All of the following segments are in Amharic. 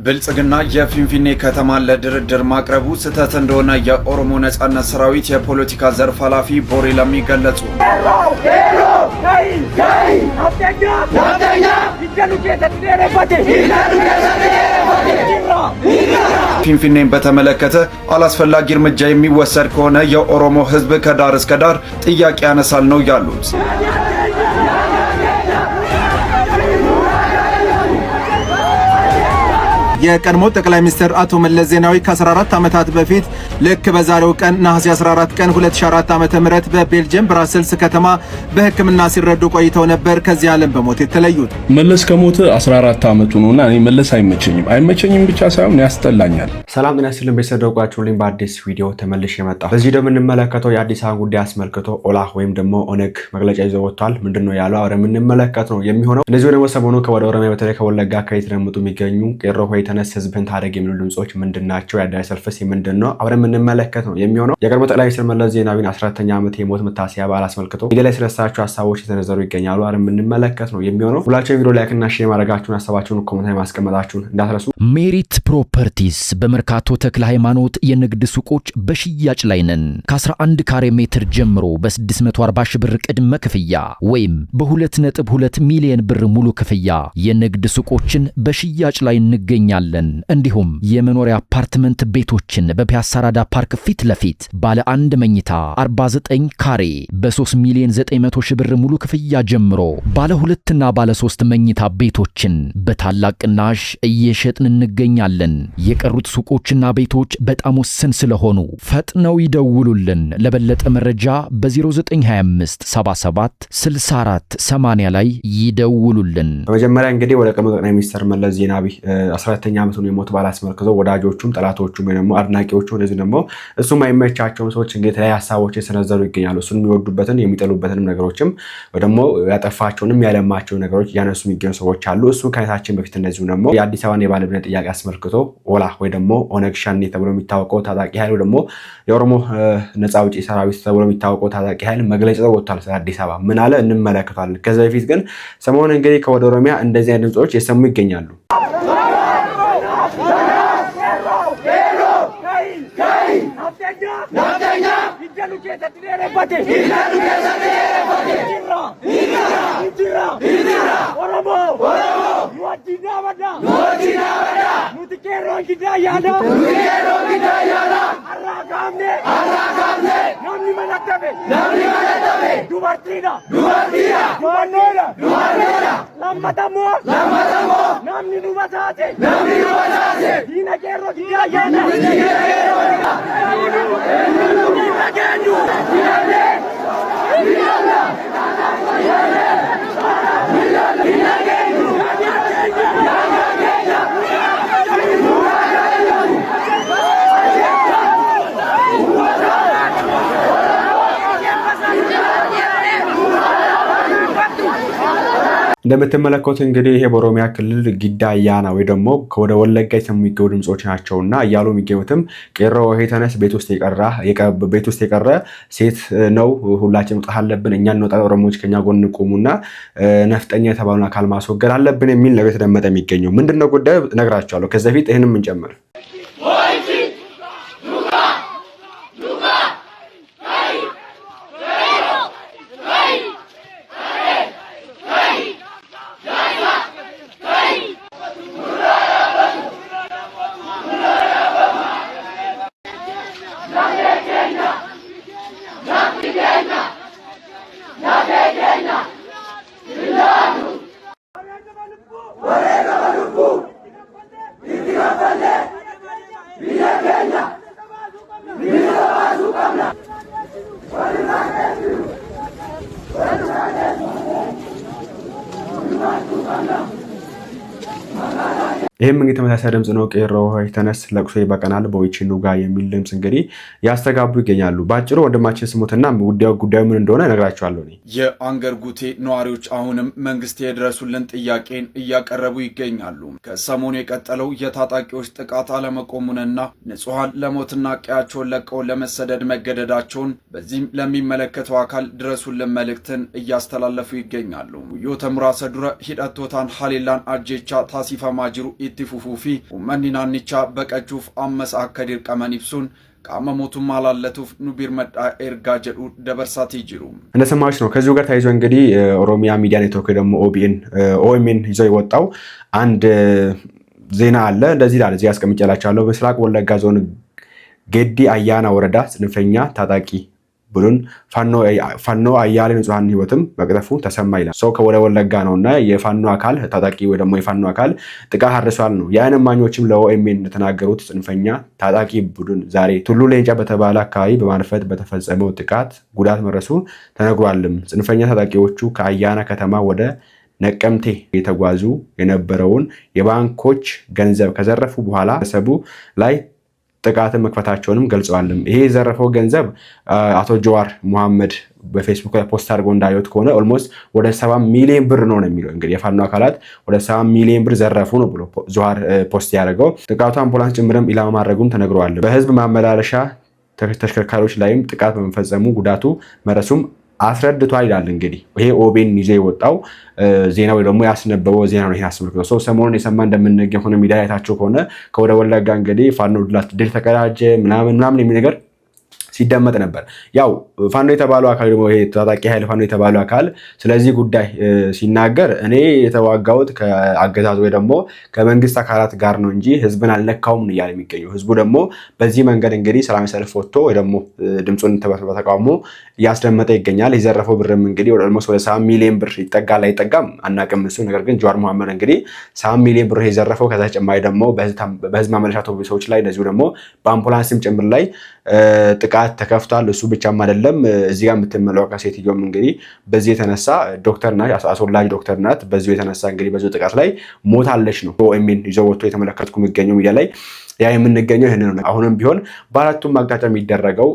ብልጽግና የፊንፊኔ ከተማን ለድርድር ማቅረቡ ስህተት እንደሆነ የኦሮሞ ነጻነት ሰራዊት የፖለቲካ ዘርፍ ኃላፊ ቦሬ ለሚ ገለጹ። ፊንፊኔን በተመለከተ አላስፈላጊ እርምጃ የሚወሰድ ከሆነ የኦሮሞ ሕዝብ ከዳር እስከ ዳር ጥያቄ ያነሳል ነው ያሉት። የቀድሞ ጠቅላይ ሚኒስትር አቶ መለስ ዜናዊ ከ14 ዓመታት በፊት ልክ በዛሬው ቀን ነሐሴ 14 ቀን 2004 ዓ.ም በቤልጅየም ብራስልስ ከተማ በሕክምና ሲረዱ ቆይተው ነበር ከዚህ ዓለም በሞት የተለዩት። መለስ ከሞተ 14 ዓመቱ ነውና እኔ መለስ አይመቸኝም ብቻ ሳይሆን ያስጠላኛል። ሰላም ጤና ይስጥልን ቤተሰቦቻችን፣ በአዲስ ቪዲዮ ተመልሼ መጣሁ። በዚህ ደግሞ የምንመለከተው የአዲስ አበባ ጉዳይ አስመልክቶ ኦላ ወይም ደግሞ ኦነግ መግለጫ ይዞ ወጥቷል። ምንድነው ያለው አብረን የምንመለከት ነው የሚሆነው። እንደዚህ ደግሞ ሰሞኑ ከወደ ኦሮሚያ በተለይ ከወለጋ ከየተደመጡ የሚገኙ ቄሮ ሆይ ተነስ ህዝብን ታደግ የሚሉ ድምጾች ምንድናቸው? የአዳይ ሰልፍስ ምንድነው? አብረን የምንመለከት ነው የሚሆነው። የቀድሞ ጠቅላይ ሚኒስትር መለስ ዜናዊን 14ኛ ዓመት የሞት መታሰቢያ በዓል አስመልክቶ ሚዲያ ላይ ስለሳቸው ሀሳቦች የተነዘሩ ይገኛሉ። አብረን የምንመለከት ነው የሚሆነው። ሁላችሁ ቪዲዮ ላይክ እና ሼር ማድረጋችሁን ሀሳባችሁን ኮሜንት ላይ ማስቀመጣችሁን እንዳትረሱ። ሜሪት ፕሮፐርቲስ በመርካቶ ተክለ ሃይማኖት የንግድ ሱቆች በሽያጭ ላይ ነን። ከ11 ካሬ ሜትር ጀምሮ በ640 ሺህ ብር ቅድመ ክፍያ ወይም በ2.2 ሚሊዮን ብር ሙሉ ክፍያ የንግድ ሱቆችን በሽያጭ ላይ እንገኛለን። እንዲሁም የመኖሪያ አፓርትመንት ቤቶችን በፒያሳ ራዳ ፓርክ ፊት ለፊት ባለ 1 መኝታ 49 ካሬ በ3 ሚሊዮን 900 ሺህ ብር ሙሉ ክፍያ ጀምሮ ባለ 2 እና ባለ 3 መኝታ ቤቶችን በታላቅ ቅናሽ እየሸጥን እንገኛለን። የቀሩት ሱቆችና ቤቶች በጣም ውስን ስለሆኑ ፈጥነው ይደውሉልን። ለበለጠ መረጃ በ0925 77 64 80 ላይ ይደውሉልን። በመጀመሪያ እንግዲህ ወደ ቀድሞ ጠቅላይ ሚኒስትር መለስ ዜናዊ 14ኛ ዓመቱን የሞት በዓል አስመልክቶ ወዳጆቹም ጠላቶቹም ደግሞ አድናቂዎቹም እንደዚህ ደግሞ እሱም አይመቻቸውም ሰዎች እንግዲህ የተለያዩ ሀሳቦች የሰነዘሩ ይገኛሉ። እሱን የሚወዱበትን የሚጠሉበትን ነገሮችም ወይ ደግሞ ያጠፋቸውንም ያለማቸው ነገሮች ያነሱ የሚገኙ ሰዎች አሉ። እሱ ከነታችን በፊት እንደዚሁ ደግሞ የአዲስ አበባን የባለቤትነት ጥያቄ አስመልክቶ ኦላ ወይ ደግሞ ኦነግ ሸኔ ተብሎ የሚታወቀው ታጣቂ ኃይል ደግሞ የኦሮሞ ነፃ አውጪ ሰራዊት ተብሎ የሚታወቀው ታጣቂ ኃይል መግለጫ ወጥቷል ስለ አዲስ አበባ ምን አለ እንመለከታለን። ከዛ በፊት ግን ሰሞኑን እንግዲህ ከወደ ኦሮሚያ እንደዚህ አይነት ድምጾች የሰሙ ይገኛሉ። እንደምትመለከቱት እንግዲህ ይሄ በኦሮሚያ ክልል ጊዳ አያና ወይ ደግሞ ወደ ወለጋ የሚገቡ ድምጾች ናቸውና እያሉ የሚገኙትም ቄሮ ሆይ ተነስ ቤት ውስጥ የቀረ ሴት ነው ሁላችን መውጣት አለብን፣ እኛ እንወጣ፣ ኦሮሞዎች ከኛ ጎን ቆሙና ነፍጠኛ የተባሉን አካል ማስወገድ አለብን የሚል ነገር የተደመጠ የሚገኘው ምንድነው ጉዳዩ ነግራቸዋለሁ። ከዛ በፊት ይሄንን እንጨምር። ይሄም እንግዲህ ተመሳሳይ ድምጽ ነው። ቄሮ ሆይ ተነስ ለቅሶ ይበቃናል በዊቺኑ ጋር የሚል ድምጽ እንግዲህ ያስተጋቡ ይገኛሉ። ባጭሩ ወንድማችን ስሙትና ጉዳዩ ምን እንደሆነ ነግራችኋለሁ። የአንገር ጉቴ ነዋሪዎች አሁንም መንግስት የድረሱልን ጥያቄን እያቀረቡ ይገኛሉ። ከሰሞኑ የቀጠለው የታጣቂዎች ጥቃት አለመቆሙንና ንጹሃን ለሞትና ቀያቸውን ለቀው ለመሰደድ መገደዳቸውን በዚህም ለሚመለከተው አካል ድረሱልን መልእክትን እያስተላለፉ ይገኛሉ። ዮተምራ ሰዱረ ሂደቶታን ሐሌላን አጄቻ ታሲፋ ማጅሩ itti fufuu fi uummanni naannichaa baqachuuf ammas akka dirqaman ibsuun qaama mootummaa laallatuuf nu birmadhaa ergaa jedhu dabarሳቲ ጅሩ እንደሰማችሁ ነው። ከዚሁ ጋር ተያይዞ እንግዲህ ኦሮሚያ ሚዲያ ኔትወርክ ደግሞ ኦኤምኤን ይዞ የወጣው አንድ ዜና አለ። እንደዚህ ይላል፣ እዚህ አስቀምጬላችኋለሁ። በምስራቅ ወለጋ ዞን ጌዲ አያና ወረዳ ጽንፈኛ ታጣቂ ቡድን ፋኖ አያሌ ንጹሃን ህይወትም መቅጠፉ ተሰማ ይላል። ሰው ከወደ ወለጋ ነውና የፋኖ አካል ታጣቂ ወይ ደግሞ የፋኖ አካል ጥቃት አድርሷል ነው። የዓይን እማኞችም ለኦኤምኤን እንደተናገሩት ጽንፈኛ ታጣቂ ቡድን ዛሬ ቱሉ ሌንጫ በተባለ አካባቢ በማንፈት በተፈጸመው ጥቃት ጉዳት መድረሱ ተነግሯልም። ጽንፈኛ ታጣቂዎቹ ከአያና ከተማ ወደ ነቀምቴ የተጓዙ የነበረውን የባንኮች ገንዘብ ከዘረፉ በኋላ ሰቡ ላይ ጥቃትን መክፈታቸውንም ገልጸዋልም። ይሄ የዘረፈው ገንዘብ አቶ ጀዋር መሐመድ በፌስቡክ ላይ ፖስት አድርጎ እንዳዩት ከሆነ ኦልሞስት ወደ 7 ሚሊዮን ብር ነው የሚለው። እንግዲህ የፋኖ አካላት ወደ 7 ሚሊዮን ብር ዘረፉ ነው ብሎ ጀዋር ፖስት ያደረገው። ጥቃቱ አምቡላንስ ጭምርም ኢላማ ማድረጉም ተነግሯል። በህዝብ ማመላለሻ ተሽከርካሪዎች ላይም ጥቃት በመፈጸሙ ጉዳቱ መድረሱም አስረድቷል ይላል። እንግዲህ ይሄ ኦቤን ይዞ የወጣው ዜና ወይ ደግሞ ያስነበበው ዜና ነው። ይሄ አስመልክቶ ሰው ሰሞኑን የሰማ እንደምንገኝ ሆነ ሚዲያ አይታችሁ ከሆነ ከወደ ወለጋ እንግዲህ ፋኖ ድል ተቀዳጀ ምናምን የሚል ነገር ሲደመጥ ነበር። ያው ፋኖ የተባለው አካል ደግሞ ይሄ ታጣቂ ኃይል ፋኖ የተባለው አካል ስለዚህ ጉዳይ ሲናገር እኔ የተዋጋሁት ከአገዛዝ ወይ ደግሞ ከመንግስት አካላት ጋር ነው እንጂ ህዝብን አልነካውም ነው እያለ የሚገኘው። ህዝቡ ደግሞ በዚህ መንገድ እንግዲህ ሰላማዊ ሰልፍ ወጥቶ ወይ ደግሞ ድምፁን በተቃውሞ እያስደመጠ ይገኛል። የዘረፈው ብርም እንግዲህ ወደ ኦልሞስት ወደ 7 ሚሊዮን ብር ይጠጋል አይጠጋም አናውቅም እሱ። ነገር ግን ጀዋር መሐመድ እንግዲህ 7 ሚሊዮን ብር የዘረፈው ከዛ ተጨማሪ ደግሞ በህዝብ ማመላለሻ አውቶቡሶች ላይ እንደዚሁ ደግሞ በአምቡላንስም ጭምር ላይ ጥቃት ተከፍቷል። እሱ ብቻም አይደለም። እዚህ ጋር የምትመለከቷት ሴትዮም እንግዲህ በዚህ የተነሳ ዶክተር ናት፣ አስወላጅ ዶክተር ናት። በዚህ የተነሳ እንግዲህ በዚህ ጥቃት ላይ ሞታለች ነው ኦኤምኤን ይዞ ወጥቶ የተመለከትኩ የሚገኘው ሚዲያ ላይ ያ የምንገኘው ይሄን ነው። አሁንም ቢሆን በአራቱም አቅጣጫ የሚደረገው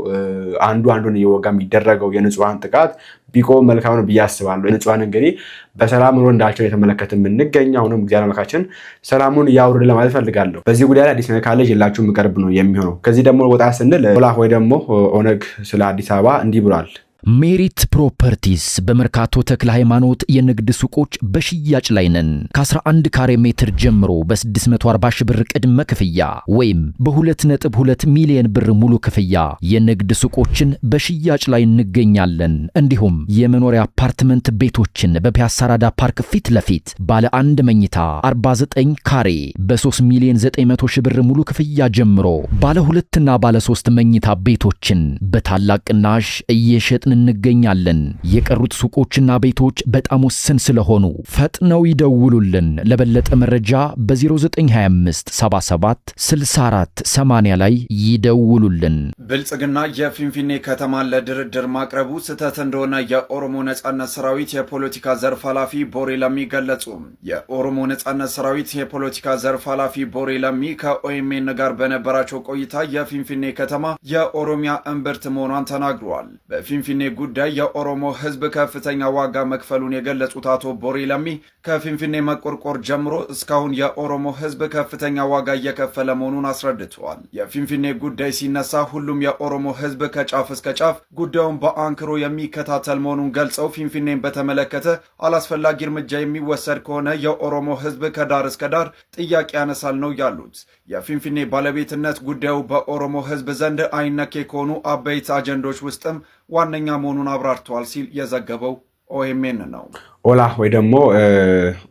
አንዱን እየወጋ የሚደረገው የንጹሃን ጥቃት ቢቆም መልካም ነው ብዬ አስባለሁ። ንጹሃን እንግዲህ በሰላም ኑሮ እንዳልቸው የተመለከትን የምንገኘው አሁንም እግዚአብሔር አምላካችን ሰላሙን ያውርድ ለማለት ፈልጋለሁ። በዚህ ጉዳይ ላይ አዲስ ነገር ካለ ይላችሁ የምቀርብ ነው የሚሆነው። ከዚህ ደግሞ ወጣ ስንል ኦላ ወይ ደግሞ ኦነግ ስለ አዲስ አበባ እንዲህ ብሏል። ሜሪት ፕሮፐርቲስ በመርካቶ ተክለ ሃይማኖት የንግድ ሱቆች በሽያጭ ላይ ነን። ከ11 ካሬ ሜትር ጀምሮ በ640 ሺህ ብር ቅድመ ክፍያ ወይም በ2.2 ሚሊዮን ብር ሙሉ ክፍያ የንግድ ሱቆችን በሽያጭ ላይ እንገኛለን። እንዲሁም የመኖሪያ አፓርትመንት ቤቶችን በፒያሳ ራዳ ፓርክ ፊት ለፊት ባለ 1 መኝታ 49 ካሬ በ3 ሚሊዮን 900 ሺህ ብር ሙሉ ክፍያ ጀምሮ ባለ 2 እና ባለ 3 መኝታ ቤቶችን በታላቅ ቅናሽ እየሸጥን እንገኛለን። የቀሩት ሱቆችና ቤቶች በጣም ውስን ስለሆኑ ፈጥነው ይደውሉልን። ለበለጠ መረጃ በ0925 77 64 80 ላይ ይደውሉልን። ብልጽግና የፊንፊኔ ከተማን ለድርድር ማቅረቡ ስህተት እንደሆነ የኦሮሞ ነጻነት ሰራዊት የፖለቲካ ዘርፍ ኃላፊ ቦሬ ለሚ ገለጹ። የኦሮሞ ነጻነት ሰራዊት የፖለቲካ ዘርፍ ኃላፊ ቦሬ ለሚ ከኦኤምኤን ጋር በነበራቸው ቆይታ የፊንፊኔ ከተማ የኦሮሚያ እምብርት መሆኗን ተናግረዋል። በፊንፊኔ ጉዳይ የኦሮሞ ህዝብ ከፍተኛ ዋጋ መክፈሉን የገለጹት አቶ ቦሬ ለሚ ከፊንፊኔ መቆርቆር ጀምሮ እስካሁን የኦሮሞ ህዝብ ከፍተኛ ዋጋ እየከፈለ መሆኑን አስረድተዋል። የፊንፊኔ ጉዳይ ሲነሳ ሁሉም የኦሮሞ ህዝብ ከጫፍ እስከ ጫፍ ጉዳዩን በአንክሮ የሚከታተል መሆኑን ገልጸው ፊንፊኔን በተመለከተ አላስፈላጊ እርምጃ የሚወሰድ ከሆነ የኦሮሞ ህዝብ ከዳር እስከ ዳር ጥያቄ ያነሳል ነው ያሉት። የፊንፊኔ ባለቤትነት ጉዳዩ በኦሮሞ ህዝብ ዘንድ አይነኬ ከሆኑ አበይት አጀንዳዎች ውስጥም ዋነኛ መሆኑን አብራርተዋል ሲል የዘገበው ኦኤምኤን ነው። ኦላ ወይ ደግሞ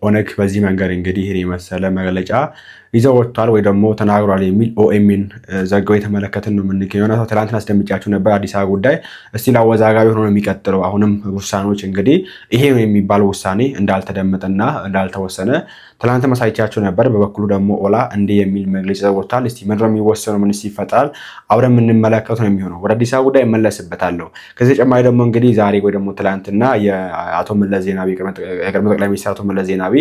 ኦነግ በዚህ መንገድ እንግዲህ ይሄን የመሰለ መግለጫ ይዘው ወጥቷል ወይ ደግሞ ተናግሯል የሚል ኦኤምኤን ዘገው የተመለከትን ነው የምንገኘው። እና ትናንትና አስደምጫችሁ ነበር አዲስ አበባ ጉዳይ እስቲል አወዛጋቢ ሆኖ ነው የሚቀጥለው። አሁንም ውሳኔዎች እንግዲህ ይሄ ነው የሚባለው ውሳኔ እንዳልተደመጠና እንዳልተወሰነ ትናንት ማሳይቻችሁ ነበር። በበኩሉ ደግሞ ኦላ እንዲህ የሚል መግለጫ ወጥቷል። እስቲ ምንድነው የሚወሰነው? ምንስ ይፈጠራል? አብረን የምንመለከተው ነው የሚሆነው። ወደ አዲስ አበባ ጉዳይ እመለስበታለሁ። ከዚህ ተጨማሪ ደግሞ እንግዲህ ዛሬ ወይ ደግሞ ትናንትና የአቶ መለስ ዜናዊ የቀድሞ ጠቅላይ ሚኒስትር አቶ መለስ ዜናዊ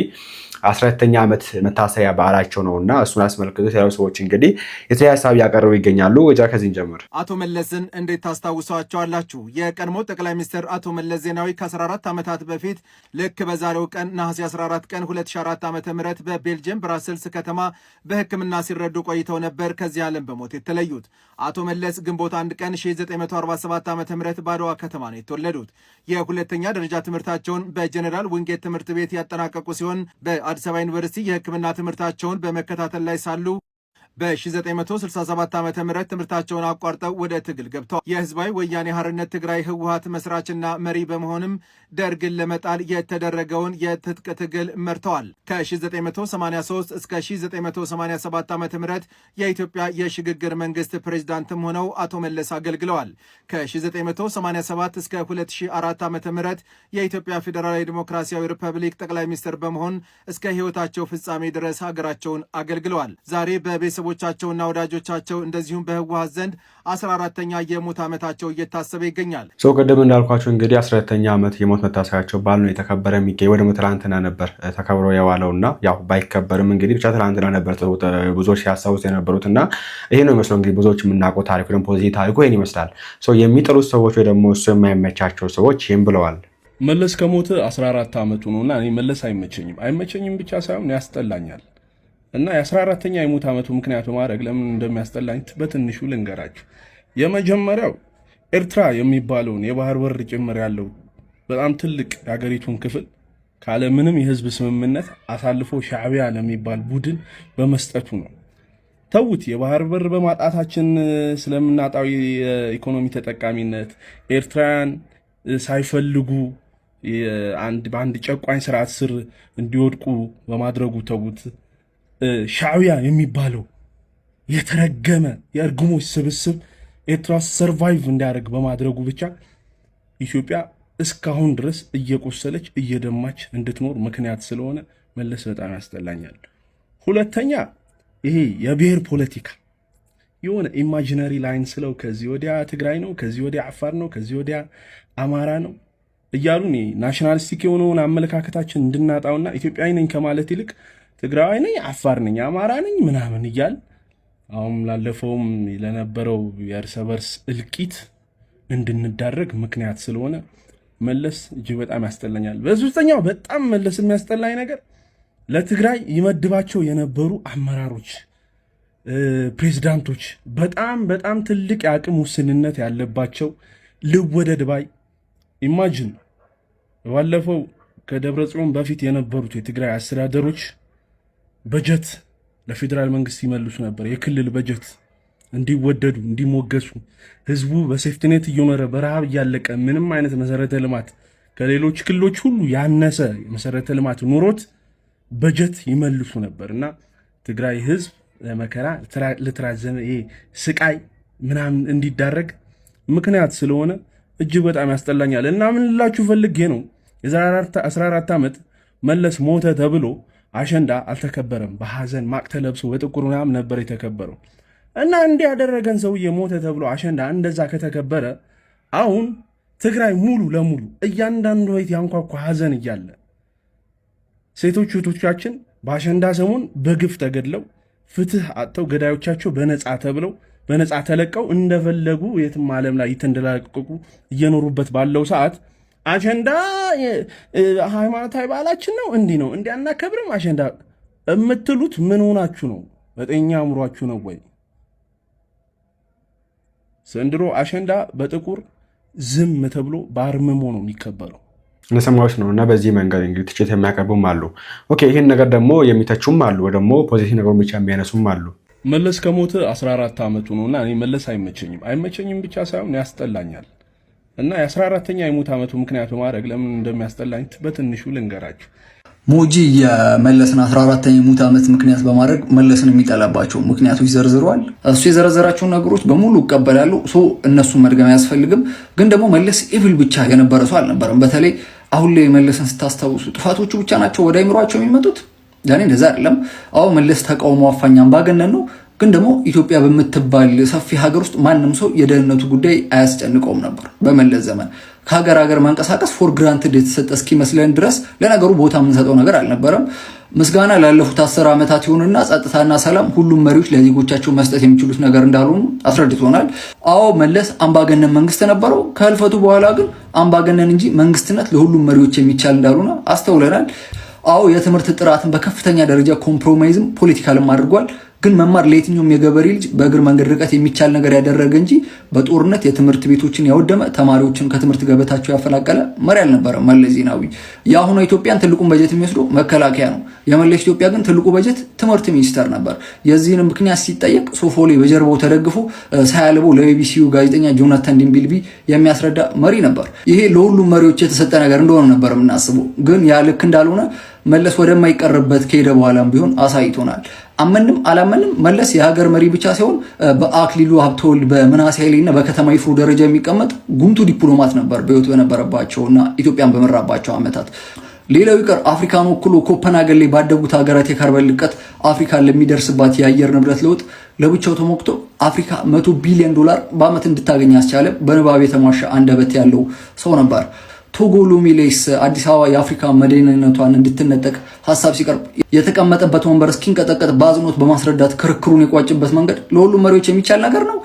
14ኛ ዓመት መታሰቢያ በዓላቸው ነውና እሱን አስመልክቶ ያሉ ሰዎች እንግዲህ የተለያየ ሀሳብ ያቀርቡ ይገኛሉ። ወጃ ከዚህን ጀምር አቶ መለስን እንዴት ታስታውሷቸዋላችሁ? የቀድሞ ጠቅላይ ሚኒስትር አቶ መለስ ዜናዊ ከ14 ዓመታት በፊት ልክ በዛሬው ቀን ነሐሴ 14 ቀን 2004 ዓ.ም በቤልጅየም ብራስልስ ከተማ በሕክምና ሲረዱ ቆይተው ነበር ከዚህ ዓለም በሞት የተለዩት። አቶ መለስ ግንቦት 1 ቀን 1947 ዓ.ም በአድዋ ከተማ ነው የተወለዱት። የሁለተኛ ደረጃ ትምህርታቸውን በጀነራል ውንጌት ትምህርት ቤት ያጠናቀቁ ሲሆን በአዲስ አበባ ዩኒቨርሲቲ የሕክምና ትምህርታቸውን በመከታተል ላይ ሳሉ በ1967 ዓ.ም ትምህርታቸውን አቋርጠው ወደ ትግል ገብተዋል። የህዝባዊ ወያኔ ሓርነት ትግራይ ህወሓት መስራችና መሪ በመሆንም ደርግን ለመጣል የተደረገውን የትጥቅ ትግል መርተዋል። ከ1983 እስከ 1987 ዓ.ም የኢትዮጵያ የሽግግር መንግስት ፕሬዝዳንትም ሆነው አቶ መለስ አገልግለዋል። ከ1987 እስከ 2004 ዓ.ም የኢትዮጵያ ፌዴራላዊ ዲሞክራሲያዊ ሪፐብሊክ ጠቅላይ ሚኒስትር በመሆን እስከ ህይወታቸው ፍጻሜ ድረስ ሀገራቸውን አገልግለዋል። ዛሬ በቤተሰቦቻቸውና ወዳጆቻቸው እንደዚሁም በህወሓት ዘንድ 14ኛ የሞት ዓመታቸው እየታሰበ ይገኛል። ቅድም እንዳልኳቸው እንግዲህ 14ኛ ዓመት የሞት መታሰቢያቸው በዓል ነው የተከበረ የሚገኝ ወደ ትላንትና ነበር ተከብሮ የዋለውና ያው ባይከበርም እንግዲህ ብቻ ትላንትና ነበር ብዙዎች ሲያስታውሱ የነበሩትና ይሄ ነው መስሎ እንግዲህ ብዙዎች የምናውቀው ታሪኩ ደግሞ ፖዚቲቭ ታሪኩ ይሄን ይመስላል። የሚጠሉት ሰዎች ወይ ደግሞ እሱ የማይመቻቸው ሰዎች ይሄን ብለዋል። መለስ ከሞተ 14 ዓመቱ ነውና እኔ መለስ አይመቸኝም ብቻ ሳይሆን ያስጠላኛል። እና የ14ኛ የሞት ዓመቱ ምክንያት በማድረግ ለምን እንደሚያስጠላኝ በትንሹ ልንገራችሁ። የመጀመሪያው ኤርትራ የሚባለውን የባህር በር ጭምር ያለው በጣም ትልቅ የሀገሪቱን ክፍል ካለ ምንም የህዝብ ስምምነት አሳልፎ ሻዕቢያ ለሚባል ቡድን በመስጠቱ ነው። ተውት፣ የባህር በር በማጣታችን ስለምናጣው የኢኮኖሚ ተጠቃሚነት ኤርትራውያን ሳይፈልጉ በአንድ ጨቋኝ ስርዓት ስር እንዲወድቁ በማድረጉ ተውት። ሻዕቢያ የሚባለው የተረገመ የእርግሞች ስብስብ ኤርትራ ሰርቫይቭ እንዲያደርግ በማድረጉ ብቻ ኢትዮጵያ እስካሁን ድረስ እየቆሰለች እየደማች እንድትኖር ምክንያት ስለሆነ መለስ በጣም ያስጠላኛል። ሁለተኛ ይሄ የብሔር ፖለቲካ የሆነ ኢማጂነሪ ላይን ስለው ከዚህ ወዲያ ትግራይ ነው፣ ከዚህ ወዲያ አፋር ነው፣ ከዚህ ወዲያ አማራ ነው እያሉ ናሽናሊስቲክ የሆነውን አመለካከታችን እንድናጣውና ኢትዮጵያዊ ነኝ ከማለት ይልቅ ትግራይ ነኝ፣ አፋር ነኝ፣ አማራ ነኝ ምናምን እያል አሁን ላለፈውም ለነበረው የእርስ በርስ እልቂት እንድንዳረግ ምክንያት ስለሆነ መለስ እጅግ በጣም ያስጠላኛል። በሶስተኛው በጣም መለስ የሚያስጠላኝ ነገር ለትግራይ ይመድባቸው የነበሩ አመራሮች፣ ፕሬዝዳንቶች በጣም ትልቅ የአቅም ውስንነት ያለባቸው ልወደድ ባይ ኢማጂን ባለፈው ከደብረጽዮን በፊት የነበሩት የትግራይ አስተዳደሮች በጀት ለፌዴራል መንግስት ይመልሱ ነበር። የክልል በጀት እንዲወደዱ እንዲሞገሱ፣ ህዝቡ በሴፍቲኔት እየኖረ በረሃብ እያለቀ ምንም አይነት መሰረተ ልማት ከሌሎች ክልሎች ሁሉ ያነሰ መሰረተ ልማት ኑሮት በጀት ይመልሱ ነበርና ትግራይ ህዝብ ለመከራ ለተራዘመ ስቃይ ምናምን እንዲዳረግ ምክንያት ስለሆነ እጅግ በጣም ያስጠላኛል። እና ምን ልላችሁ ፈልጌ ነው የ14 ዓመት መለስ ሞተ ተብሎ አሸንዳ አልተከበረም። በሐዘን ማቅ ተለብሶ በጥቁር ምናምን ነበር የተከበረው። እና እንዲህ ያደረገን ሰውዬ ሞተ ተብሎ አሸንዳ እንደዛ ከተከበረ አሁን ትግራይ ሙሉ ለሙሉ እያንዳንዱ ቤት ያንኳኳ ሐዘን እያለ ሴቶች እህቶቻችን በአሸንዳ ሰሞን በግፍ ተገድለው ፍትህ አጥተው ገዳዮቻቸው በነፃ ተብለው በነፃ ተለቀው እንደፈለጉ የትም ዓለም ላይ የተንደላቀቁ እየኖሩበት ባለው ሰዓት አሸንዳ ሃይማኖታዊ በዓላችን ነው እንዲህ ነው እንዲያናከብርም አሸንዳ የምትሉት ምን ሆናችሁ ነው? በጤኛ አእምሯችሁ ነው ወይ? ዘንድሮ አሸንዳ በጥቁር ዝም ተብሎ በአርምሞ ነው የሚከበረው። ለሰማዎች ነው እና በዚህ መንገድ እንግዲህ ትችት የሚያቀርቡም አሉ። ኦኬ ይሄን ነገር ደግሞ የሚተቹም አሉ፣ ወይ ደግሞ ፖዚቲቭ ነገሩን ብቻ የሚያነሱም አሉ። መለስ ከሞተ 14 ዓመቱ ነውና እኔ መለስ አይመቸኝም ብቻ ሳይሆን ያስጠላኛል። እና የ14ኛ የሞት ዓመቱ ምክንያት በማድረግ ለምን እንደሚያስጠላኝ በትንሹ ልንገራችሁ። ሞጂ የመለስን 14ኛ የሞት ዓመት ምክንያት በማድረግ መለስን የሚጠላባቸው ምክንያቶች ዘርዝሯል። እሱ የዘረዘራቸውን ነገሮች በሙሉ እቀበላለሁ። እነሱን መድገም አያስፈልግም። ግን ደግሞ መለስ ኢቪል ብቻ የነበረ ሰው አልነበረም። በተለይ አሁን ላይ መለስን ስታስታውሱ ጥፋቶቹ ብቻ ናቸው ወደ አይምሯቸው የሚመጡት። ያኔ እንደዛ አይደለም። አዎ መለስ ተቃውሞ አፋኝ አምባገነን ነው። ግን ደግሞ ኢትዮጵያ በምትባል ሰፊ ሀገር ውስጥ ማንም ሰው የደህንነቱ ጉዳይ አያስጨንቀውም ነበር። በመለስ ዘመን ከሀገር መንቀሳቀስ ፎር ግራንትድ የተሰጠ እስኪመስለን ድረስ ለነገሩ ቦታ የምንሰጠው ነገር አልነበረም። ምስጋና ላለፉት 10 ዓመታት ይሁንና ጸጥታና ሰላም ሁሉም መሪዎች ለዜጎቻቸው መስጠት የሚችሉት ነገር እንዳልሆኑ አስረድቶናል። አዎ መለስ አምባገነን መንግስት ነበረው። ከህልፈቱ በኋላ ግን አምባገነን እንጂ መንግስትነት ለሁሉም መሪዎች የሚቻል እንዳልሆነ አስተውለናል። አዎ የትምህርት ጥራትን በከፍተኛ ደረጃ ኮምፕሮማይዝም ፖለቲካልም አድርጓል። ግን መማር ለየትኛውም የገበሬ ልጅ በእግር መንገድ ርቀት የሚቻል ነገር ያደረገ እንጂ በጦርነት የትምህርት ቤቶችን ያወደመ ተማሪዎችን ከትምህርት ገበታቸው ያፈላቀለ መሪ አልነበረም መለስ ዜናዊ። የአሁኑ ኢትዮጵያን ትልቁን በጀት የሚወስደው መከላከያ ነው። የመለስ ኢትዮጵያ ግን ትልቁ በጀት ትምህርት ሚኒስቴር ነበር። የዚህንም ምክንያት ሲጠየቅ ሶፎሌ በጀርባው ተደግፎ ሳያልበው ለቢቢሲው ጋዜጠኛ ጆናታን ዲምቢልቢ የሚያስረዳ መሪ ነበር። ይሄ ለሁሉም መሪዎች የተሰጠ ነገር እንደሆነ ነበር የምናስበው። ግን ያ ልክ እንዳልሆነ መለስ ወደማይቀርበት ከሄደ በኋላም ቢሆን አሳይቶናል። አመንም አላመንም መለስ የሀገር መሪ ብቻ ሳይሆን በአክሊሉ ሀብተወልድ በምናሴ ኃይሌና በከተማ ይፍሩ ደረጃ የሚቀመጥ ጉምቱ ዲፕሎማት ነበር በህይወት በነበረባቸውና ኢትዮጵያን በመራባቸው ዓመታት። ሌላው ይቀር አፍሪካን ወክሎ ኮፐንሃገን ላይ ባደጉት ሀገራት የካርበን ልቀት አፍሪካን ለሚደርስባት የአየር ንብረት ለውጥ ለብቻው ተሞክቶ አፍሪካ $100 ቢሊዮን በዓመት እንድታገኝ ያስቻለ በንባብ የተሟሻ አንደበት ያለው ሰው ነበር። ቶጎ ሉሚሌስ አዲስ አበባ የአፍሪካ መዲናነቷን እንድትነጠቅ ሀሳብ ሲቀርብ የተቀመጠበት ወንበር እስኪንቀጠቀጥ በአጽንኦት በማስረዳት ክርክሩን የቋጭበት መንገድ ለሁሉም መሪዎች የሚቻል ነገር ነው።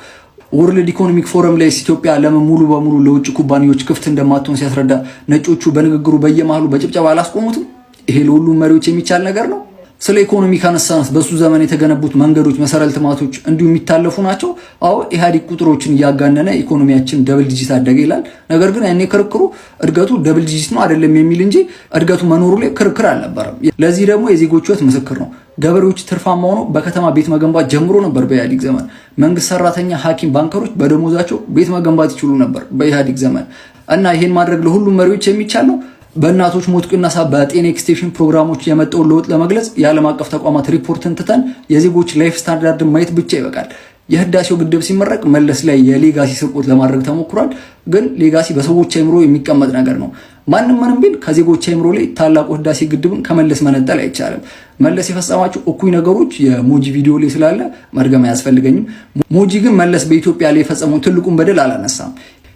ወርልድ ኢኮኖሚክ ፎረም ላይ ኢትዮጵያ ለምን ሙሉ በሙሉ ለውጭ ኩባንያዎች ክፍት እንደማትሆን ሲያስረዳ ነጮቹ በንግግሩ በየመሃሉ በጭብጨባ አላስቆሙትም። ይሄ ለሁሉም መሪዎች የሚቻል ነገር ነው። ስለ ኢኮኖሚ ካነሳንስ በሱ ዘመን የተገነቡት መንገዶች፣ መሰረተ ልማቶች እንዲሁ የሚታለፉ ናቸው። አዎ ኢህአዴግ ቁጥሮችን እያጋነነ ኢኮኖሚያችን ደብል ዲጂት አደገ ይላል። ነገር ግን ያኔ ክርክሩ እድገቱ ደብል ዲጂት ነው አይደለም የሚል እንጂ እድገቱ መኖሩ ላይ ክርክር አልነበረም። ለዚህ ደግሞ የዜጎች ህይወት ምስክር ነው። ገበሬዎች ትርፋማ ሆነው በከተማ ቤት መገንባት ጀምሮ ነበር በኢህአዴግ ዘመን። መንግስት ሰራተኛ፣ ሐኪም፣ ባንከሮች በደሞዛቸው ቤት መገንባት ይችሉ ነበር በኢህአዴግ ዘመን እና ይሄን ማድረግ ለሁሉም መሪዎች የሚቻል ነው። በእናቶች ሞት ቅነሳ በጤና ኤክስቴንሽን ፕሮግራሞች የመጣውን ለውጥ ለመግለጽ የዓለም አቀፍ ተቋማት ሪፖርትን ትተን የዜጎች ላይፍ ስታንዳርድን ማየት ብቻ ይበቃል። የህዳሴው ግድብ ሲመረቅ መለስ ላይ የሌጋሲ ስርቆት ለማድረግ ተሞክሯል። ግን ሌጋሲ በሰዎች አይምሮ የሚቀመጥ ነገር ነው። ማንም ቢል ከዜጎች አይምሮ ላይ ታላቁ ህዳሴ ግድብን ከመለስ መነጠል አይቻልም። መለስ የፈጸማቸው እኩይ ነገሮች የሞጂ ቪዲዮ ላይ ስላለ መድገም አያስፈልገኝም። ሞጂ ግን መለስ በኢትዮጵያ ላይ የፈጸመውን ትልቁን በደል አላነሳም።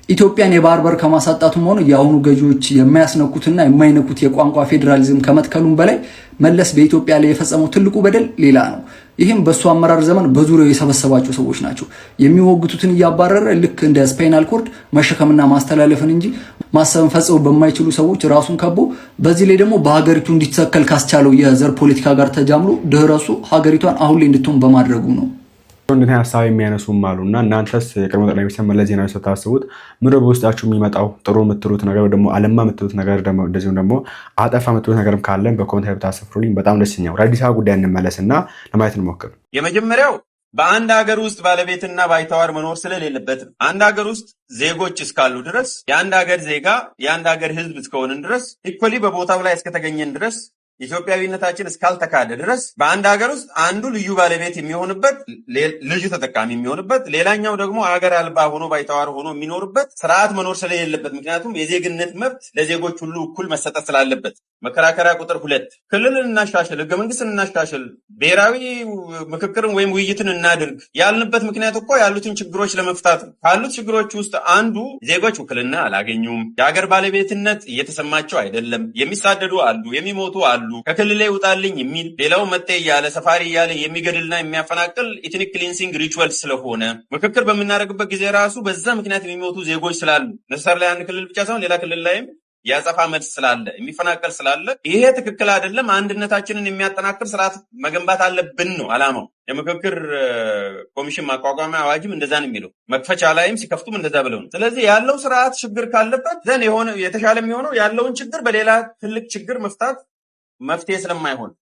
ኢትዮጵያን የባህር በር ከማሳጣቱም ሆነ የአሁኑ ገዢዎች የማያስነኩትና የማይነኩት የቋንቋ ፌዴራሊዝም ከመትከሉም በላይ መለስ በኢትዮጵያ ላይ የፈጸመው ትልቁ በደል ሌላ ነው። ይህም በእሱ አመራር ዘመን በዙሪያው የሰበሰባቸው ሰዎች ናቸው። የሚወግቱትን እያባረረ ልክ እንደ ስፓይናል ኮርድ መሸከምና ማስተላለፍን እንጂ ማሰብን ፈጽሞ በማይችሉ ሰዎች ራሱን ከቦ በዚህ ላይ ደግሞ በሀገሪቱ እንዲተከል ካስቻለው የዘር ፖለቲካ ጋር ተጃምሎ ድህረሱ ሀገሪቷን አሁን ላይ እንድትሆን በማድረጉ ነው። እንዴት ሀሳብ የሚያነሱም አሉ እና እናንተስ የቀድሞ ጠቅላይ ሚኒስትር መለስ ዜናዊ ስታስቡት ምንድን ነው በውስጣችሁ የሚመጣው ጥሩ የምትሉት ነገር ደግሞ አለማ የምትሉት ነገር እንደዚሁም ደግሞ አጠፋ የምትሉት ነገርም ካለን በኮሜንት ላይ ብታሰፍሩልኝ በጣም ደስ ይለኛል። ወደ አዲስ አበባ ጉዳይ እንመለስና ለማየት እንሞክር። የመጀመሪያው በአንድ ሀገር ውስጥ ባለቤትና ባይተዋር መኖር ስለሌለበት ነው። አንድ ሀገር ውስጥ ዜጎች እስካሉ ድረስ የአንድ ሀገር ዜጋ የአንድ ሀገር ሕዝብ እስከሆንን ድረስ ኢኮሊ በቦታው ላይ እስከተገኘን ድረስ ኢትዮጵያዊነታችን እስካልተካደ ድረስ በአንድ ሀገር ውስጥ አንዱ ልዩ ባለቤት የሚሆንበት ልዩ ተጠቃሚ የሚሆንበት ሌላኛው ደግሞ ሀገር አልባ ሆኖ ባይተዋር ሆኖ የሚኖርበት ስርዓት መኖር ስለሌለበት፣ ምክንያቱም የዜግነት መብት ለዜጎች ሁሉ እኩል መሰጠት ስላለበት። መከራከሪያ ቁጥር 2 ክልልን እናሻሽል፣ ህገ መንግስትን እናሻሽል፣ ብሔራዊ ምክክርን ወይም ውይይትን እናድርግ ያልንበት ምክንያት እኮ ያሉትን ችግሮች ለመፍታት ነው። ካሉት ችግሮች ውስጥ አንዱ ዜጎች ውክልና አላገኙም፣ የሀገር ባለቤትነት እየተሰማቸው አይደለም፣ የሚሳደዱ አሉ፣ የሚሞቱ አሉ፣ ከክልል ውጣልኝ የሚል ሌላው መጤ እያለ ሰፋሪ እያለ የሚገድልና የሚያፈናቅል ኢትኒክ ክሊንሲንግ ሪቹዋል ስለሆነ ምክክር በምናደርግበት ጊዜ ራሱ በዛ ምክንያት የሚሞቱ ዜጎች ስላሉ ነሰር ላይ አንድ ክልል ብቻ ሳይሆን ሌላ ክልል ላይም ያጸፋ መልስ ስላለ የሚፈናቀል ስላለ ይሄ ትክክል አይደለም። አንድነታችንን የሚያጠናክር ስርዓት መገንባት አለብን ነው አላማው። የምክክር ኮሚሽን ማቋቋሚያ አዋጅም እንደዛ ነው የሚለው። መክፈቻ ላይም ሲከፍቱም እንደዛ ብለው ነው። ስለዚህ ያለው ስርዓት ችግር ካለበት ዘን የሆነ የተሻለ የሚሆነው ያለውን ችግር በሌላ ትልቅ ችግር መፍታት መፍትሄ ስለማይሆን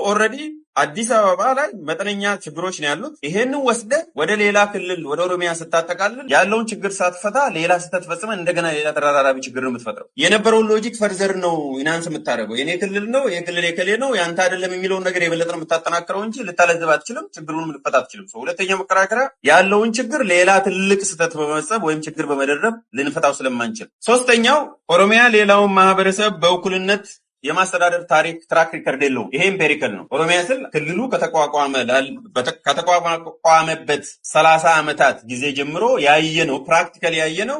ኦልሬዲ አዲስ አበባ ላይ መጠነኛ ችግሮች ነው ያሉት። ይሄንን ወስደ ወደ ሌላ ክልል ወደ ኦሮሚያ ስታጠቃልል ያለውን ችግር ሳትፈታ ሌላ ስህተት ፈጽመ እንደገና ሌላ ተራራቢ ችግር ነው የምትፈጥረው። የነበረውን ሎጂክ ፈርዘር ነው ኢናንስ የምታደርገው። የኔ ክልል ነው የክልል የከሌ ነው ያንተ አይደለም የሚለውን ነገር የበለጠ ነው የምታጠናክረው እንጂ ልታለዝብ አትችልም። ችግሩን ልትፈታ አትችልም። ሁለተኛው መከራከሪያ ያለውን ችግር ሌላ ትልቅ ስህተት በመጸብ ወይም ችግር በመደረብ ልንፈታው ስለማንችል። ሶስተኛው ኦሮሚያ ሌላውን ማህበረሰብ በእኩልነት የማስተዳደር ትራክ ሪከርድ የለውም። ይሄ ኢምፔሪካል ነው። ኦሮሚያ ስል ክልሉ ከተቋቋመበት 30 ዓመታት ጊዜ ጀምሮ ያየነው ፕራክቲካሊ ያየነው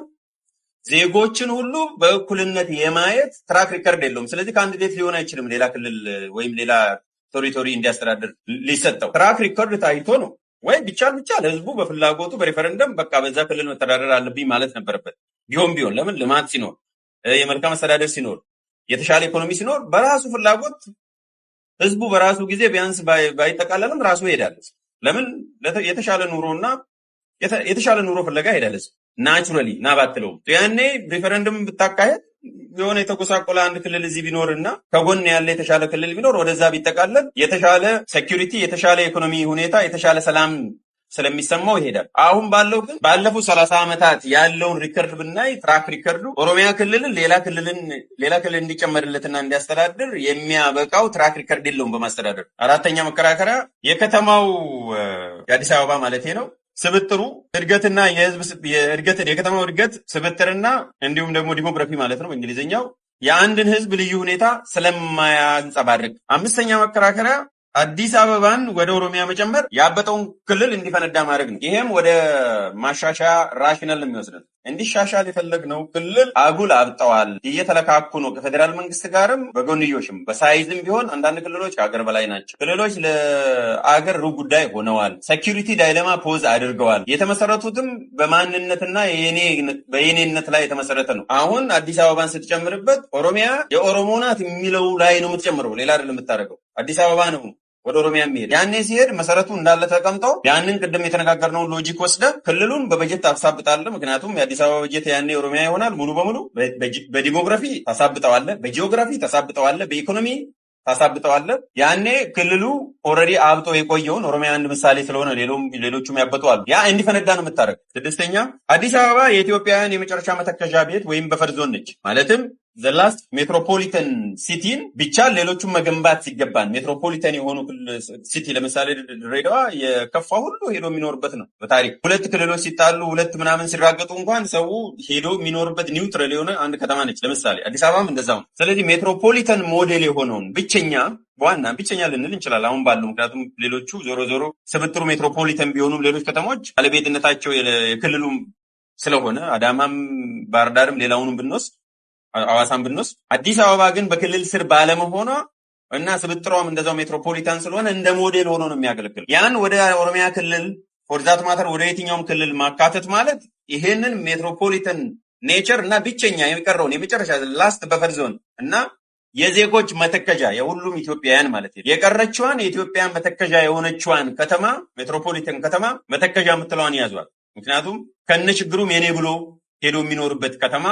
ዜጎችን ሁሉ በእኩልነት የማየት ትራክ ሪከርድ የለውም። ስለዚህ ካንዲዴት ሊሆን አይችልም ሌላ ክልል ወይም ሌላ ቴሪቶሪ እንዲያስተዳድር ሊሰጠው። ትራክ ሪከርድ ታይቶ ነው ወይ ቢቻል ህዝቡ በፍላጎቱ በሬፈረንደም በቃ በዛ ክልል መተዳደር አለብኝ ማለት ነበረበት። ቢሆን ለምን ልማት ሲኖር የመልካም አስተዳደር ሲኖር የተሻለ ኢኮኖሚ ሲኖር በራሱ ፍላጎት ህዝቡ በራሱ ጊዜ ቢያንስ ባይጠቃለልም ራሱ ይሄዳል። ለምን የተሻለ ኑሮና የተሻለ ኑሮ ፍለጋ ይሄዳል። ናቹራሊ ናባትለው ያኔ ሪፈረንደም ብታካሄድ የሆነ የተጎሳቆለ አንድ ክልል እዚህ ቢኖርና ከጎን ያለ የተሻለ ክልል ቢኖር ወደዛ ቢጠቃለል የተሻለ ሴኩሪቲ፣ የተሻለ ኢኮኖሚ ሁኔታ፣ የተሻለ ሰላም ስለሚሰማው ይሄዳል። አሁን ባለው ግን ባለፉት 30 ዓመታት ያለውን ሪከርድ ብናይ ትራክ ሪከርዱ ኦሮሚያ ክልልን ሌላ ክልል እንዲጨመርለትና እንዲያስተዳድር የሚያበቃው ትራክ ሪከርድ የለውም በማስተዳደር። አራተኛ መከራከሪያ የከተማው የአዲስ አበባ ማለት ነው ስብጥሩ እድገትና የከተማው እድገት ስብጥርና እንዲሁም ደግሞ ዲሞግራፊ ማለት ነው በእንግሊዝኛው የአንድን ህዝብ ልዩ ሁኔታ ስለማያንጸባርቅ። አምስተኛ መከራከሪያ አዲስ አበባን ወደ ኦሮሚያ መጨመር ያበጠውን ክልል እንዲፈነዳ ማድረግ ነው። ይሄም ወደ ማሻሻያ ራሽናል የሚወስድ እንዲሻሻል የፈለግነው ክልል አጉል አብጠዋል፣ እየተለካኩ ነው ከፌዴራል መንግስት ጋርም በጎንዮሽም በሳይዝም ቢሆን አንዳንድ ክልሎች ከሀገር በላይ ናቸው። ክልሎች ለአገር ሩብ ጉዳይ ሆነዋል። ሴኪሪቲ ዳይለማ ፖዝ አድርገዋል። የተመሰረቱትም በማንነትና በየኔነት ላይ የተመሰረተ ነው። አሁን አዲስ አበባን ስትጨምርበት ኦሮሚያ የኦሮሞ ናት የሚለው ላይ ነው የምትጨምረው፣ ሌላ አይደለም የምታደርገው። አዲስ አበባ ነው ወደ ኦሮሚያ የሚሄድ። ያኔ ሲሄድ መሰረቱ እንዳለ ተቀምጠው ያንን ቅድም የተነጋገርነውን ሎጂክ ወስደ ክልሉን በበጀት ታሳብጣለህ። ምክንያቱም የአዲስ አበባ በጀት ያኔ ኦሮሚያ ይሆናል ሙሉ በሙሉ። በዲሞግራፊ ታሳብጠዋለ፣ በጂኦግራፊ ታሳብጠዋለ፣ በኢኮኖሚ ታሳብጠዋለ። ያኔ ክልሉ ኦልሬዲ አብጦ የቆየውን ኦሮሚያ አንድ ምሳሌ ስለሆነ ሌሎቹም ያበጠዋል። ያ እንዲፈነዳ ነው የምታደርግ። ስድስተኛ አዲስ አበባ የኢትዮጵያውያን የመጨረሻ መተከዣ ቤት ወይም በፈር ዞን ነች። ማለትም ዘላስት ሜትሮፖሊተን ሲቲን ብቻ ሌሎቹን መገንባት ሲገባን ሜትሮፖሊተን የሆኑ ሲቲ ለምሳሌ ድሬዳዋ የከፋ ሁሉ ሄዶ የሚኖርበት ነው። በታሪክ ሁለት ክልሎች ሲጣሉ ሁለት ምናምን ሲራገጡ እንኳን ሰው ሄዶ የሚኖርበት ኒውትራል የሆነ አንድ ከተማ ነች። ለምሳሌ አዲስ አበባም እንደዛው ነው። ስለዚህ ሜትሮፖሊተን ሞዴል የሆነውን ብቸኛ ልንል እንችላለን አሁን ባለው። ምክንያቱም ሌሎቹ ዞሮ ስብጥሩ ሜትሮፖሊተን ቢሆኑም ሌሎች ከተሞች ባለቤትነታቸው የክልሉም ስለሆነ አዳማም፣ ባህር ዳርም ሌላውንም ብንወስድ አዋሳን ብንወስድ አዲስ አበባ ግን በክልል ስር ባለመሆኗ እና ስብጥሯም እንደዛው ሜትሮፖሊታን ስለሆነ እንደ ሞዴል ሆኖ ነው የሚያገለግል። ያን ወደ ኦሮሚያ ክልል ፎርዛት ማተር ወደ የትኛውም ክልል ማካተት ማለት ይሄንን ሜትሮፖሊታን ኔቸር እና ብቸኛ የሚቀረውን የመጨረሻ ላስት በፈር ዞን እና የዜጎች መተከጃ የሁሉም ኢትዮጵያውያን ማለት ነው የቀረችዋን የኢትዮጵያን መተከጃ የሆነችዋን ከተማ ሜትሮፖሊታን ከተማ መተከጃ የምትለዋን ያዟል። ምክንያቱም ከነ ችግሩም የኔ ብሎ ሄዶ የሚኖርበት ከተማ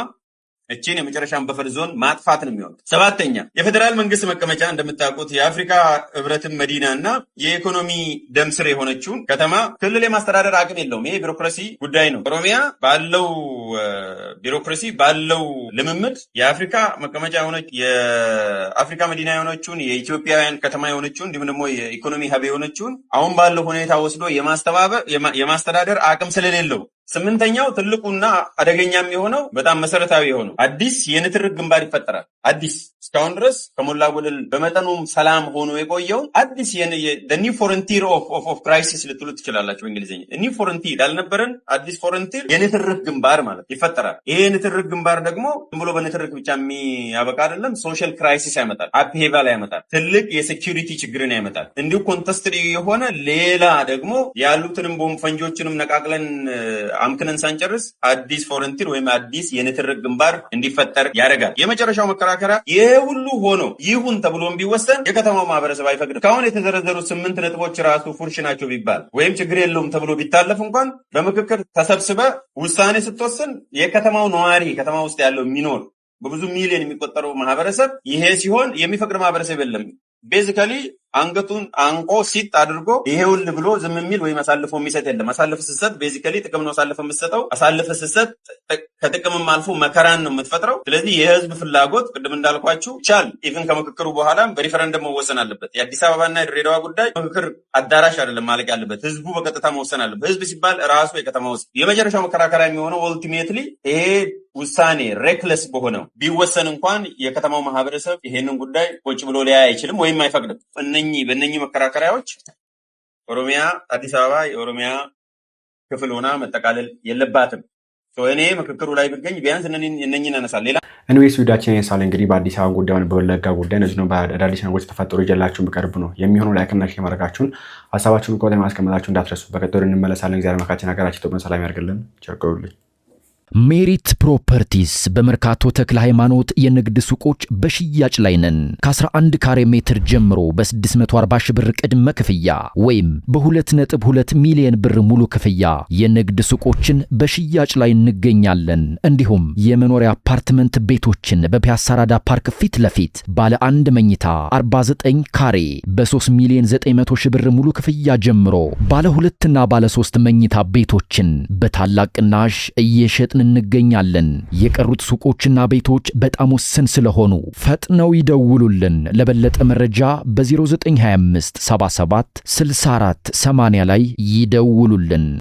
እቺን የመጨረሻን በፈር ዞን ማጥፋት ነው የሚሆነው። ሰባተኛ የፌዴራል መንግስት መቀመጫ እንደምታውቁት የአፍሪካ ህብረትን መዲና እና የኢኮኖሚ ደም ስር የሆነችውን ከተማ ክልል የማስተዳደር አቅም የለውም። ይሄ ቢሮክራሲ ጉዳይ ነው። ኦሮሚያ ባለው ቢሮክራሲ ባለው ልምምድ የአፍሪካ መቀመጫ የሆነች የአፍሪካ መዲና የሆነችውን የኢትዮጵያውያን ከተማ የሆነችውን እንዲሁም ደግሞ የኢኮኖሚ ሀብ የሆነችውን አሁን ባለው ሁኔታ ወስዶ የማስተዳደር አቅም ስለሌለው ስምንተኛው ትልቁና አደገኛም የሆነው በጣም መሰረታዊ የሆነው አዲስ የንትርክ ግንባር ይፈጠራል። አዲስ እስካሁን ድረስ ከሞላ ጎደል በመጠኑም ሰላም ሆኖ የቆየውን አዲስ ኒው ፎረንቲር ኦፍ ክራይሲስ ልትሉ ትችላላችሁ በእንግሊዝኛ። ኒው ፎረንቲር ያልነበረን አዲስ ፎረንቲር የንትርክ ግንባር ማለት ይፈጠራል። ይሄ የንትርክ ግንባር ደግሞ ዝም ብሎ በንትርክ ብቻ የሚያበቃ አይደለም። ሶሻል ክራይሲስ ያመጣል፣ አፕሄቫል ያመጣል፣ ትልቅ የሴኪሪቲ ችግርን ያመጣል። እንዲሁ ኮንተስትድ የሆነ ሌላ ደግሞ ያሉትንም ቦምብ ፈንጆችንም ነቃቅለን አምክነን ሳንጨርስ አዲስ ፎረንቲር ወይም አዲስ የንትርክ ግንባር እንዲፈጠር ያደርጋል። የመጨረሻው መከራከሪያ ይሄ ሁሉ ሆኖ ይሁን ተብሎም ቢወሰን የከተማው ማህበረሰብ አይፈቅድም። ካሁን የተዘረዘሩት 8 ነጥቦች ራሱ ፉርሽ ናቸው ቢባል ወይም ችግር የለውም ተብሎ ቢታለፍ እንኳን በምክክር ተሰብስበ ውሳኔ ስትወስን የከተማው ነዋሪ ከተማ ውስጥ ያለው የሚኖር በብዙ ሚሊዮን የሚቆጠረው ማህበረሰብ ይሄ ሲሆን የሚፈቅድ ማህበረሰብ የለም። ቤዚካሊ አንገቱን አንቆ ሲጥ አድርጎ ይሄውል ብሎ ዝም የሚል ወይም አሳልፎ የሚሰጥ የለም። አሳልፈ ስትሰጥ ቤዚካሊ ጥቅም ነው አሳልፈ የምትሰጠው። አሳልፈ ስትሰጥ ከጥቅምም አልፎ መከራን ነው የምትፈጥረው። ስለዚህ የህዝብ ፍላጎት ቅድም እንዳልኳችሁ ቻል ኢቭን ከምክክሩ በኋላ በሪፈረንደም መወሰን አለበት። የአዲስ አበባና የድሬዳዋ ጉዳይ ምክክር አዳራሽ አይደለም ማለቅ ያለበት፣ ህዝቡ በቀጥታ መወሰን አለበት። ህዝብ ሲባል ራሱ የከተማ ውስጥ የመጨረሻው መከራከሪያ የሚሆነው ኦልቲሜትሊ ይሄ ውሳኔ ሬክለስ በሆነው ቢወሰን እንኳን የከተማው ማህበረሰብ ይሄንን ጉዳይ ቁጭ ብሎ ሊያይ አይችልም ወይም አይፈቅድም። በእነኚህ መከራከሪያዎች ኦሮሚያ አዲስ አበባ የኦሮሚያ ክፍል ሆና መጠቃለል የለባትም። እኔ ምክክሩ ላይ ብገኝ ቢያንስ እነኚህን አነሳል። ሌላ ኢንዌስት ቪዲዮአችን የሳለ እንግዲህ በአዲስ አበባ ጉዳዩን በወለጋ ጉዳይ እነዚህ ነው በአዳዲስ ነገሮች ተፈጠሩ ይጀላችሁ የሚቀርብ ነው የሚሆነው። ላይክና ሼር ማድረጋችሁን ሀሳባችሁን ኮሜንት ማስቀመጣችሁን እንዳትረሱ። በቀጣዩ እንመለሳለን። እግዚአብሔር መካችን ሀገራችን ኢትዮጵያን ሰላም ያርግልን። ቸር ቆዩልኝ። ሜሪት ፕሮፐርቲስ በመርካቶ ተክለ ሃይማኖት የንግድ ሱቆች በሽያጭ ላይ ነን። ከ11 ካሬ ሜትር ጀምሮ በ640 ሺህ ብር ቅድመ ክፍያ ወይም በ2.2 ሚሊዮን ብር ሙሉ ክፍያ የንግድ ሱቆችን በሽያጭ ላይ እንገኛለን። እንዲሁም የመኖሪያ አፓርትመንት ቤቶችን በፒያሳ ራዳ ፓርክ ፊት ለፊት ባለ 1 መኝታ 49 ካሬ በ3 ሚሊዮን 900 ሺህ ብር ሙሉ ክፍያ ጀምሮ ባለ 2 እና ባለ 3 መኝታ ቤቶችን በታላቅ ቅናሽ እየሸጥን እንገኛለን። የቀሩት ሱቆችና ቤቶች በጣም ውስን ስለሆኑ ፈጥነው ይደውሉልን። ለበለጠ መረጃ በ0925 77 64 80 ላይ ይደውሉልን።